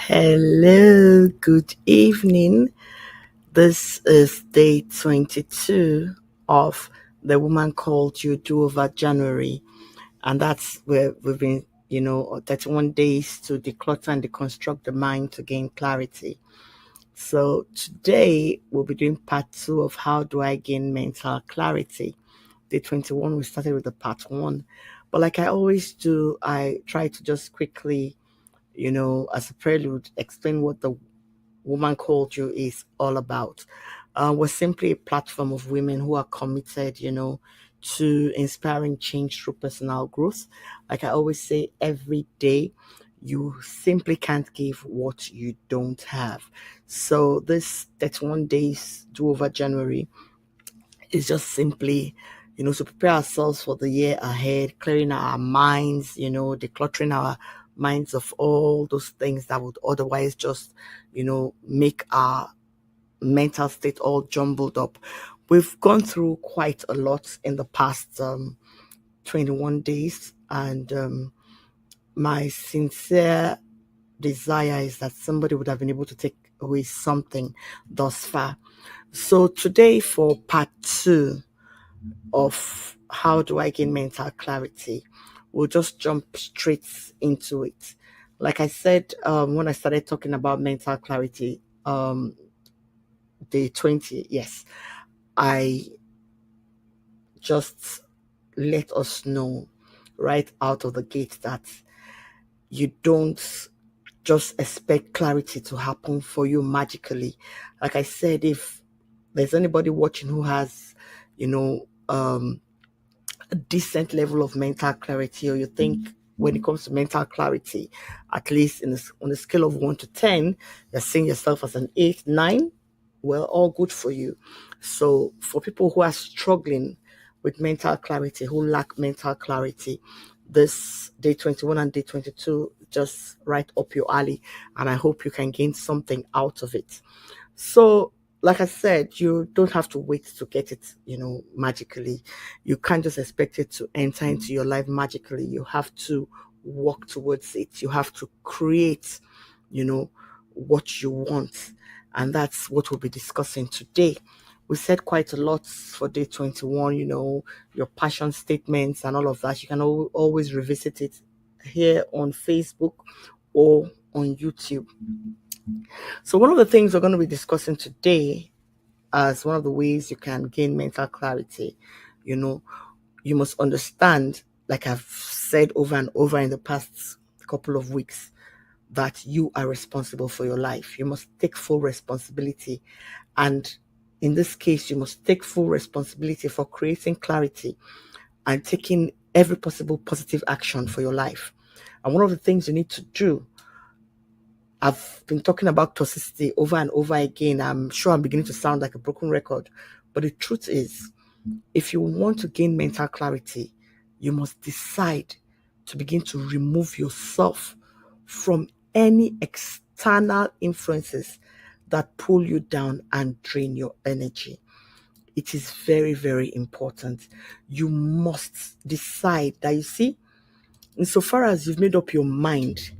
Hello, good evening. This is day 22 of The Woman Called You Do Over January. And that's where we've been, 31 days to declutter and deconstruct the mind to gain clarity. So today we'll be doing part 2 of How Do I Gain Mental Clarity. Day 21, we started with the part 1. But like I always do, I try to just quickly, as a prelude, explain what the Woman Called You is all about. We're simply a platform of women who are committed, to inspiring change through personal growth. Like I always say, every day, you simply can't give what you don't have. So this 31 days do over January is just simply, to prepare ourselves for the year ahead, clearing our minds, decluttering our minds of all those things that would otherwise just, make our mental state all jumbled up. We've gone through quite a lot in the past 21 days, and my sincere desire is that somebody would have been able to take away something thus far. So today for part 2 of how do I gain mental clarity, we'll just jump straight into it. Like I said, when I started talking about mental clarity, day 20, yes, I just let us know right out of the gate that you don't just expect clarity to happen for you magically. Like I said, if there's anybody watching who has, a decent level of mental clarity, or you think when it comes to mental clarity, at least on a scale of 1 to 10, you're seeing yourself as an 8, 9, well, all good for you. So for people who are struggling with mental clarity, who lack mental clarity, this day 21 and day 22 just right up your alley, and I hope you can gain something out of it. So like I said, you don't have to wait to get it, magically. You can't just expect it to enter into your life magically. You have to work towards it. You have to create, what you want. And that's what we'll be discussing today. We said quite a lot for day 21, your passion statements and all of that. You can always revisit it here on Facebook or on YouTube. So, one of the things we're going to be discussing today, as one of the ways you can gain mental clarity, you know, you must understand, like I've said over and over in the past couple of weeks, that you are responsible for your life. You must take full responsibility. And in this case, you must take full responsibility for creating clarity and taking every possible positive action for your life. And one of the things you need to do, I've been talking about toxicity over and over again. I'm sure I'm beginning to sound like a broken record. But the truth is, if you want to gain mental clarity, you must decide to begin to remove yourself from any external influences that pull you down and drain your energy. It is very, very important. You must decide that, you see, insofar as you've made up your mind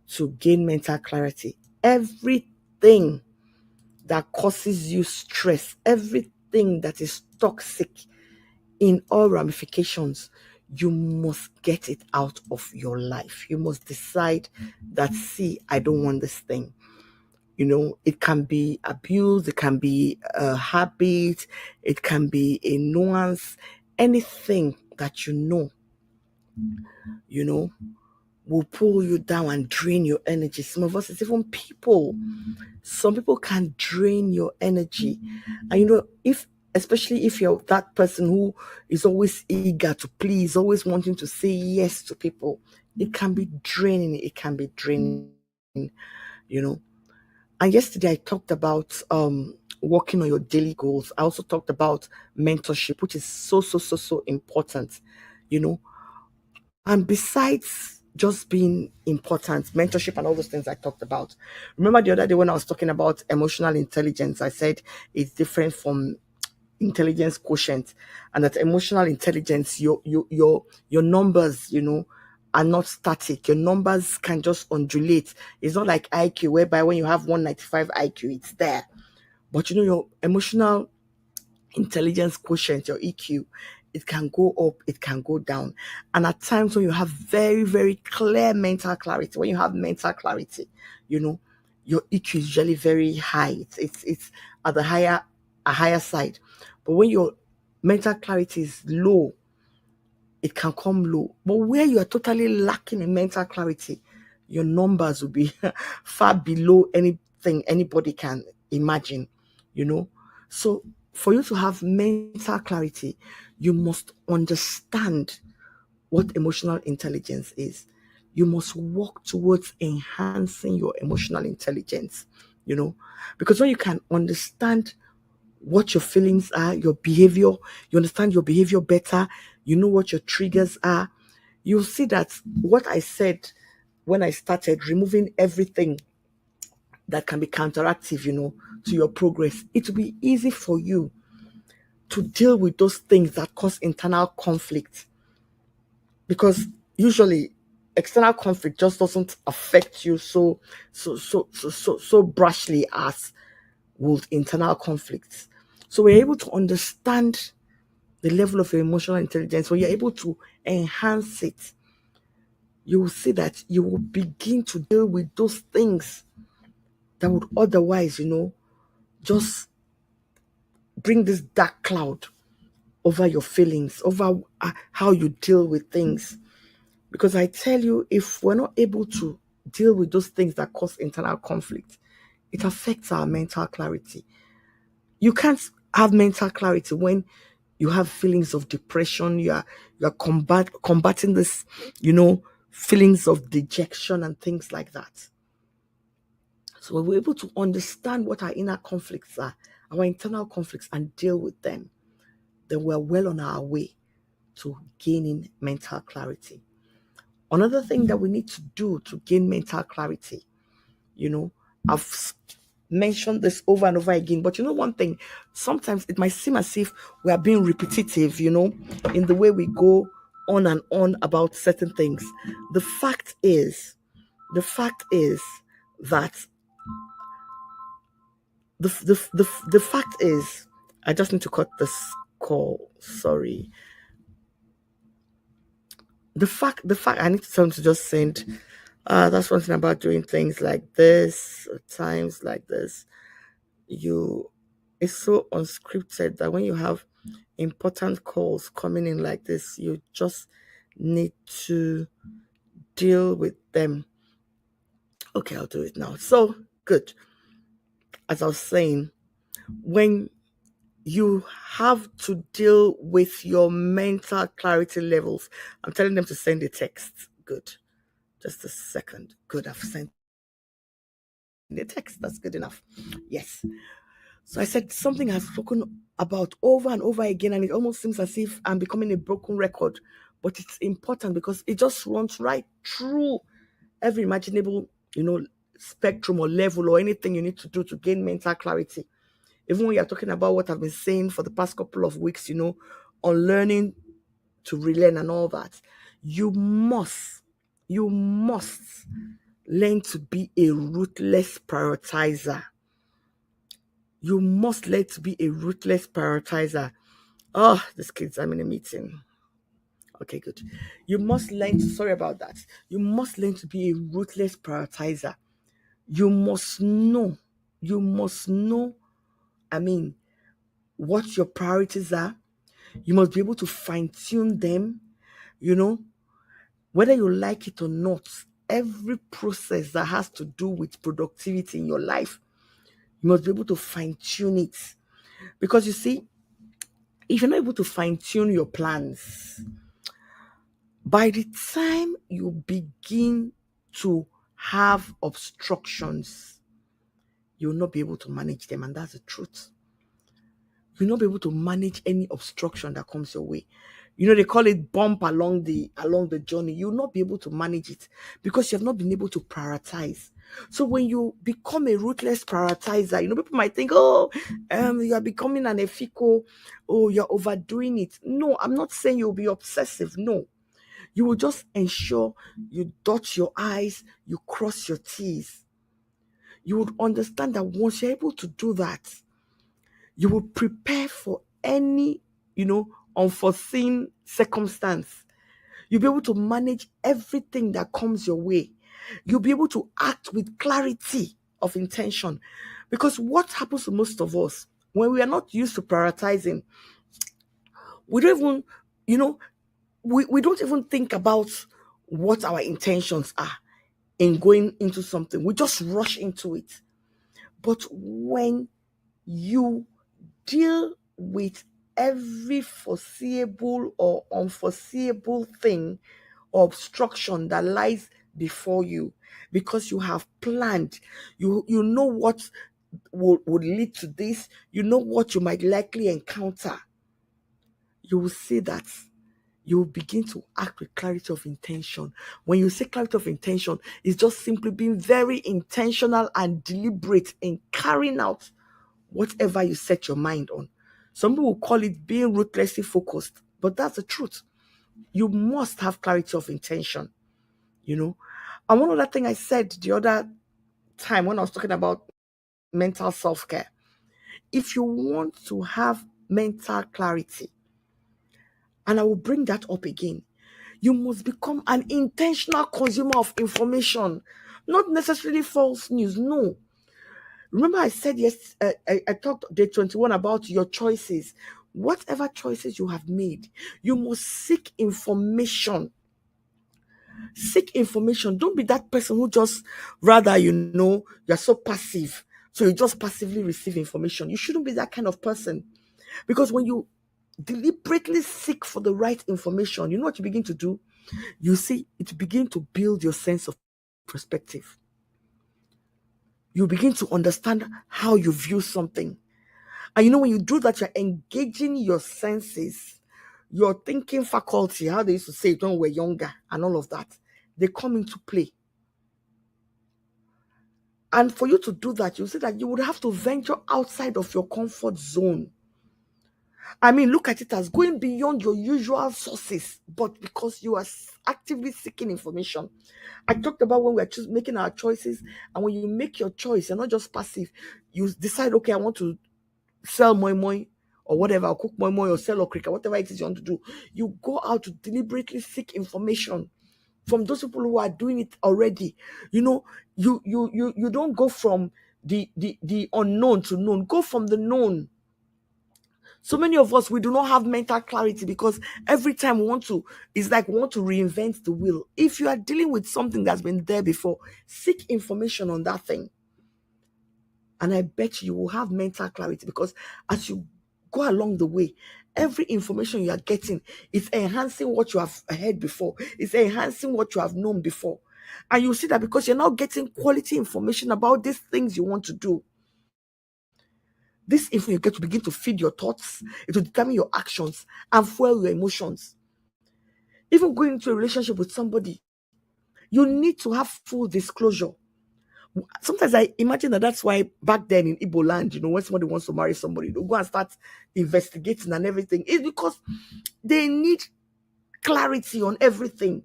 to gain mental clarity, everything that causes you stress, everything that is toxic in all ramifications, you must get it out of your life. You must decide that, see, I don't want this thing. It can be abuse, it can be a habit, it can be a nuance, anything that you know, will pull you down and drain your energy. Some of us, it's even people. Some people can drain your energy. And especially if you're that person who is always eager to please, always wanting to say yes to people, it can be draining. It can be draining, you know. And yesterday I talked about working on your daily goals. I also talked about mentorship, which is so, so, so, so important, you know. And besides just being important, mentorship and all those things I talked about. Remember the other day when I was talking about emotional intelligence, I said it's different from intelligence quotient, and that emotional intelligence, your numbers, are not static. Your numbers can just undulate. It's not like IQ, whereby when you have 195 IQ, it's there. But your emotional intelligence quotient, your EQ, it can go up, it can go down. And at times when you have very, very clear mental clarity, when you have mental clarity, your EQ is usually very high. It's at a higher side. But when your mental clarity is low, it can come low. But where you are totally lacking in mental clarity, your numbers will be far below anything anybody can imagine, So for you to have mental clarity, you must understand what emotional intelligence is. You must work towards enhancing your emotional intelligence, because when you can understand what your feelings are, your behavior, you understand your behavior better, you know what your triggers are, you'll see that what I said when I started, removing everything that can be counteractive, to your progress, it will be easy for you to deal with those things that cause internal conflict. Because usually external conflict just doesn't affect you so brashly as would internal conflicts. So we're able to understand the level of your emotional intelligence. When you're able to enhance it, you will see that you will begin to deal with those things that would otherwise, just bring this dark cloud over your feelings, over how you deal with things. Because I tell you, if we're not able to deal with those things that cause internal conflict, it affects our mental clarity. You can't have mental clarity when you have feelings of depression. You are combating this, feelings of dejection and things like that. So when we're able to understand what our inner conflicts are, our internal conflicts, and deal with them, then we're well on our way to gaining mental clarity. Another thing that we need to do to gain mental clarity, I've mentioned this over and over again, but one thing, sometimes it might seem as if we are being repetitive, in the way we go on and on about certain things. The fact is that the fact is, I just need to cut this call. Sorry. The fact I need to tell them to just send. That's one thing about doing things like this, at times like this. It's so unscripted that when you have important calls coming in like this, you just need to deal with them. Okay, I'll do it now. So good. As I was saying, when you have to deal with your mental clarity levels, I'm telling them to send a text. Good. Just a second. Good. I've sent the text. That's good enough. Yes. So I said something I've spoken about over and over again, and it almost seems as if I'm becoming a broken record. But it's important because it just runs right through every imaginable, spectrum or level or anything you need to do to gain mental clarity. Even when you're talking about what I've been saying for the past couple of weeks, on learning to relearn and all that, you must learn to be a ruthless prioritizer. You must learn to be a ruthless prioritizer. Oh, this kids, I'm in a meeting. Okay, good. You must learn to, sorry about that. You must learn to be a ruthless prioritizer. You must know, what your priorities are. You must be able to fine tune them, whether you like it or not. Every process that has to do with productivity in your life, you must be able to fine tune it. Because you see, if you're not able to fine tune your plans, by the time you begin to have obstructions, you'll not be able to manage them. And that's the truth. You'll not be able to manage any obstruction that comes your way. They call it bump along the journey. You'll not be able to manage it because you have not been able to prioritize. So when you become a ruthless prioritizer, people might think, you are becoming an efiko, you're overdoing it. No, I'm not saying you'll be obsessive. No. You will just ensure you dot your I's, you cross your T's. You would understand that once you're able to do that, you will prepare for any, unforeseen circumstance. You'll be able to manage everything that comes your way. You'll be able to act with clarity of intention. Because what happens to most of us, when we are not used to prioritizing, we don't even, we don't even think about what our intentions are in going into something. We just rush into it. But when you deal with every foreseeable or unforeseeable thing or obstruction that lies before you, because you have planned, you know what would lead to this, you know what you might likely encounter, you will see that you will begin to act with clarity of intention. When you say clarity of intention, it's just simply being very intentional and deliberate in carrying out whatever you set your mind on. Some people will call it being ruthlessly focused, but that's the truth. You must have clarity of intention, And one other thing I said the other time when I was talking about mental self-care, if you want to have mental clarity, and I will bring that up again, you must become an intentional consumer of information, not necessarily false news. No. Remember I said yes, I talked day 21 about your choices. Whatever choices you have made, you must seek information. Seek information. Don't be that person who just rather, you're so passive. So you just passively receive information. You shouldn't be that kind of person. Because when you deliberately seek for the right information, you know what you begin to do? You see, it begins to build your sense of perspective. You begin to understand how you view something. And when you do that, you're engaging your senses, your thinking faculty, how they used to say it when we're younger, and all of that. They come into play. And for you to do that, you see that you would have to venture outside of your comfort zone. Look at it as going beyond your usual sources, but because you are actively seeking information. I talked about when we're making our choices, and when you make your choice, you're not just passive. You decide, okay, I want to sell moi moi or whatever, or cook moi moi or sell okrika, whatever it is you want to do. You go out to deliberately seek information from those people who are doing it already. You don't go from the unknown to known. Go from the known. So many of us, we do not have mental clarity because every time it's like we want to reinvent the wheel. If you are dealing with something that's been there before, seek information on that thing. And I bet you will have mental clarity, because as you go along the way, every information you are getting is enhancing what you have heard before. It's enhancing what you have known before. And you see that because you're now getting quality information about these things you want to do. This info you get to begin to feed your thoughts. It will determine your actions and fuel your emotions. Even going into a relationship with somebody, you need to have full disclosure. Sometimes I imagine that that's why back then in Igbo land, when somebody wants to marry somebody, they'll go and start investigating and everything. It's because they need clarity on everything.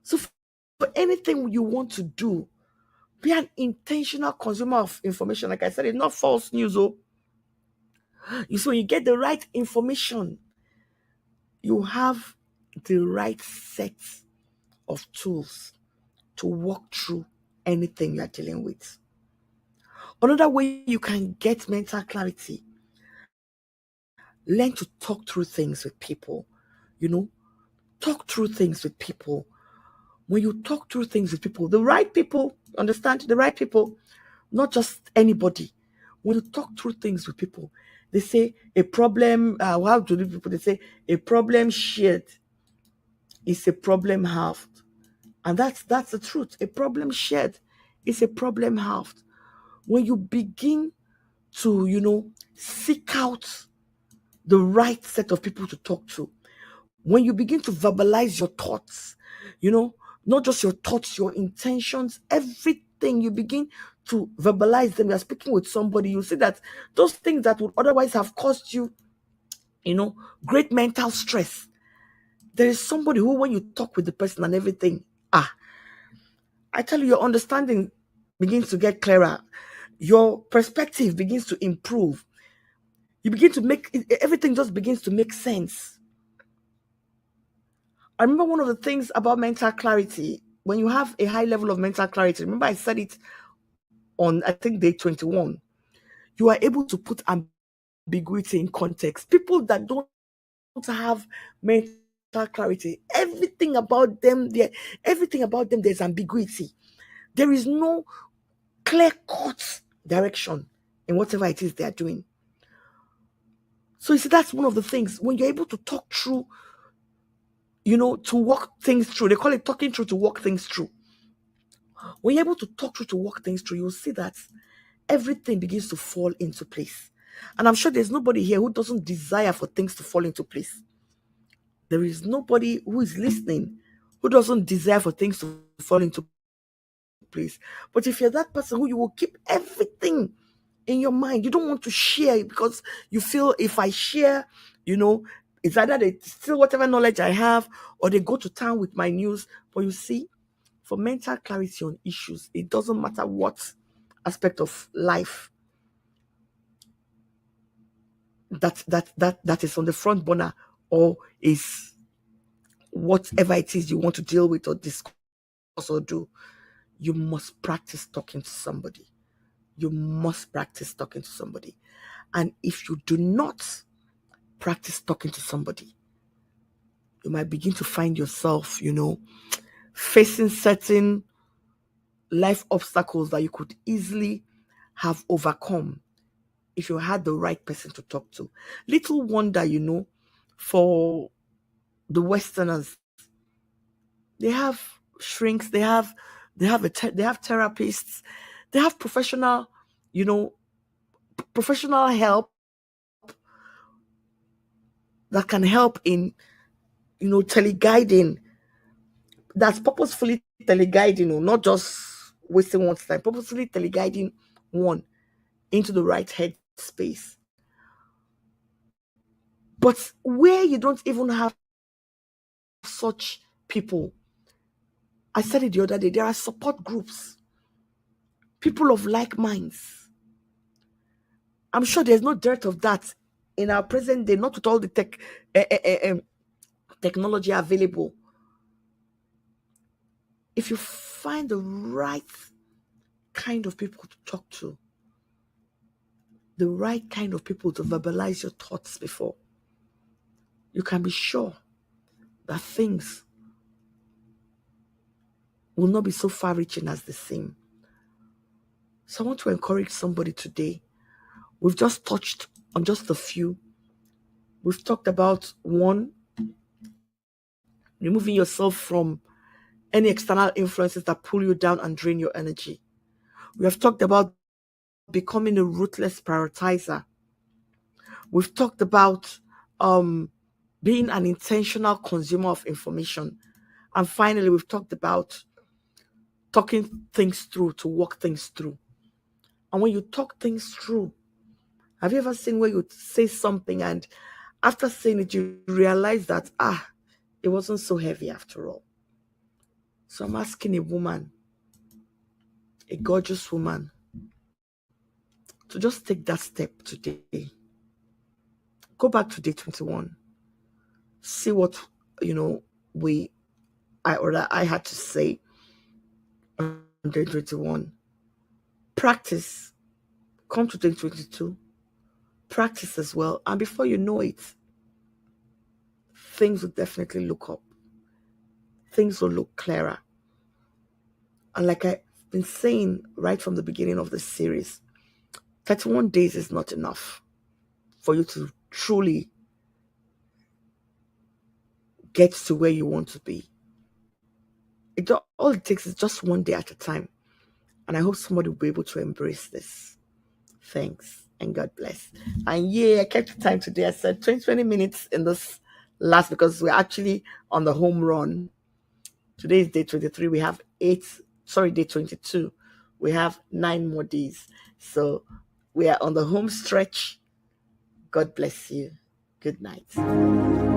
So for anything you want to do, be an intentional consumer of information. Like I said, it's not false news. Oh, you see, when you get the right information, you have the right set of tools to walk through anything you're dealing with. Another way you can get mental clarity, learn to talk through things with people. Talk through things with people. When you talk through things with people, the right people, understand, the right people, not just anybody. When you talk through things with people, they say a problem, how do people, they say a problem shared is a problem halved. And that's the truth. A problem shared is a problem halved. When you begin to, seek out the right set of people to talk to, when you begin to verbalize your thoughts, not just your thoughts, your intentions, everything, you begin to verbalize them. You're speaking with somebody, you see that those things that would otherwise have caused you, great mental stress. There is somebody who, when you talk with the person and everything, I tell you, your understanding begins to get clearer. Your perspective begins to improve. You begin to everything just begins to make sense. I remember one of the things about mental clarity, when you have a high level of mental clarity, remember I said it on, I think, day 21, you are able to put ambiguity in context. People that don't have mental clarity, everything about them, there's ambiguity. There is no clear-cut direction in whatever it is they are doing. So you see, that's one of the things, when you're able to talk through, to walk things through. They call it talking through to walk things through. When you're able to talk through to walk things through, you'll see that everything begins to fall into place. And I'm sure there's nobody here who doesn't desire for things to fall into place. There is nobody who is listening who doesn't desire for things to fall into place. But if you're that person who you will keep everything in your mind, you don't want to share it because you feel, if I share, it's either they steal whatever knowledge I have or they go to town with my news. But you see, for mental clarity on issues, it doesn't matter what aspect of life that is on the front burner, or is whatever it is you want to deal with or discuss or do, you must practice talking to somebody. You must practice talking to somebody. And if you do not practice talking to somebody, you might begin to find yourself, facing certain life obstacles that you could easily have overcome if you had the right person to talk to. Little wonder, for the Westerners, they have shrinks, they have therapists, they have professional help that can help in teleguiding. That's purposefully teleguiding, not just wasting one's time, purposefully teleguiding one into the right head space. But where you don't even have such people, I said it the other day, there are support groups, people of like minds. I'm sure there's no dearth of that in our present day, not with all the technology available. If you find the right kind of people to talk to, the right kind of people to verbalize your thoughts before, you can be sure that things will not be so far-reaching as they seem. So I want to encourage somebody today. We've just touched on just a few. We've talked about, one, removing yourself from any external influences that pull you down and drain your energy. We have talked about becoming a ruthless prioritizer. We've talked about being an intentional consumer of information. And finally, we've talked about talking things through, to walk things through. And when you talk things through, have you ever seen where you say something and after saying it, you realize that, it wasn't so heavy after all? So I'm asking a woman, a gorgeous woman, to just take that step today. Go back to day 21. See what, I had to say on day 21. Practice. Come to day 22. Practice as well. And before you know it, things will definitely look up. Things will look clearer. And like I've been saying right from the beginning of this series, 31 days is not enough for you to truly get to where you want to be. All it takes is just one day at a time. And I hope somebody will be able to embrace this. Thanks and God bless. And yeah, I kept the time today. I said 20 minutes in this last because we're actually on the home run. Today is day 23. We have day 22. We have 9 more days. So we are on the home stretch. God bless you. Good night.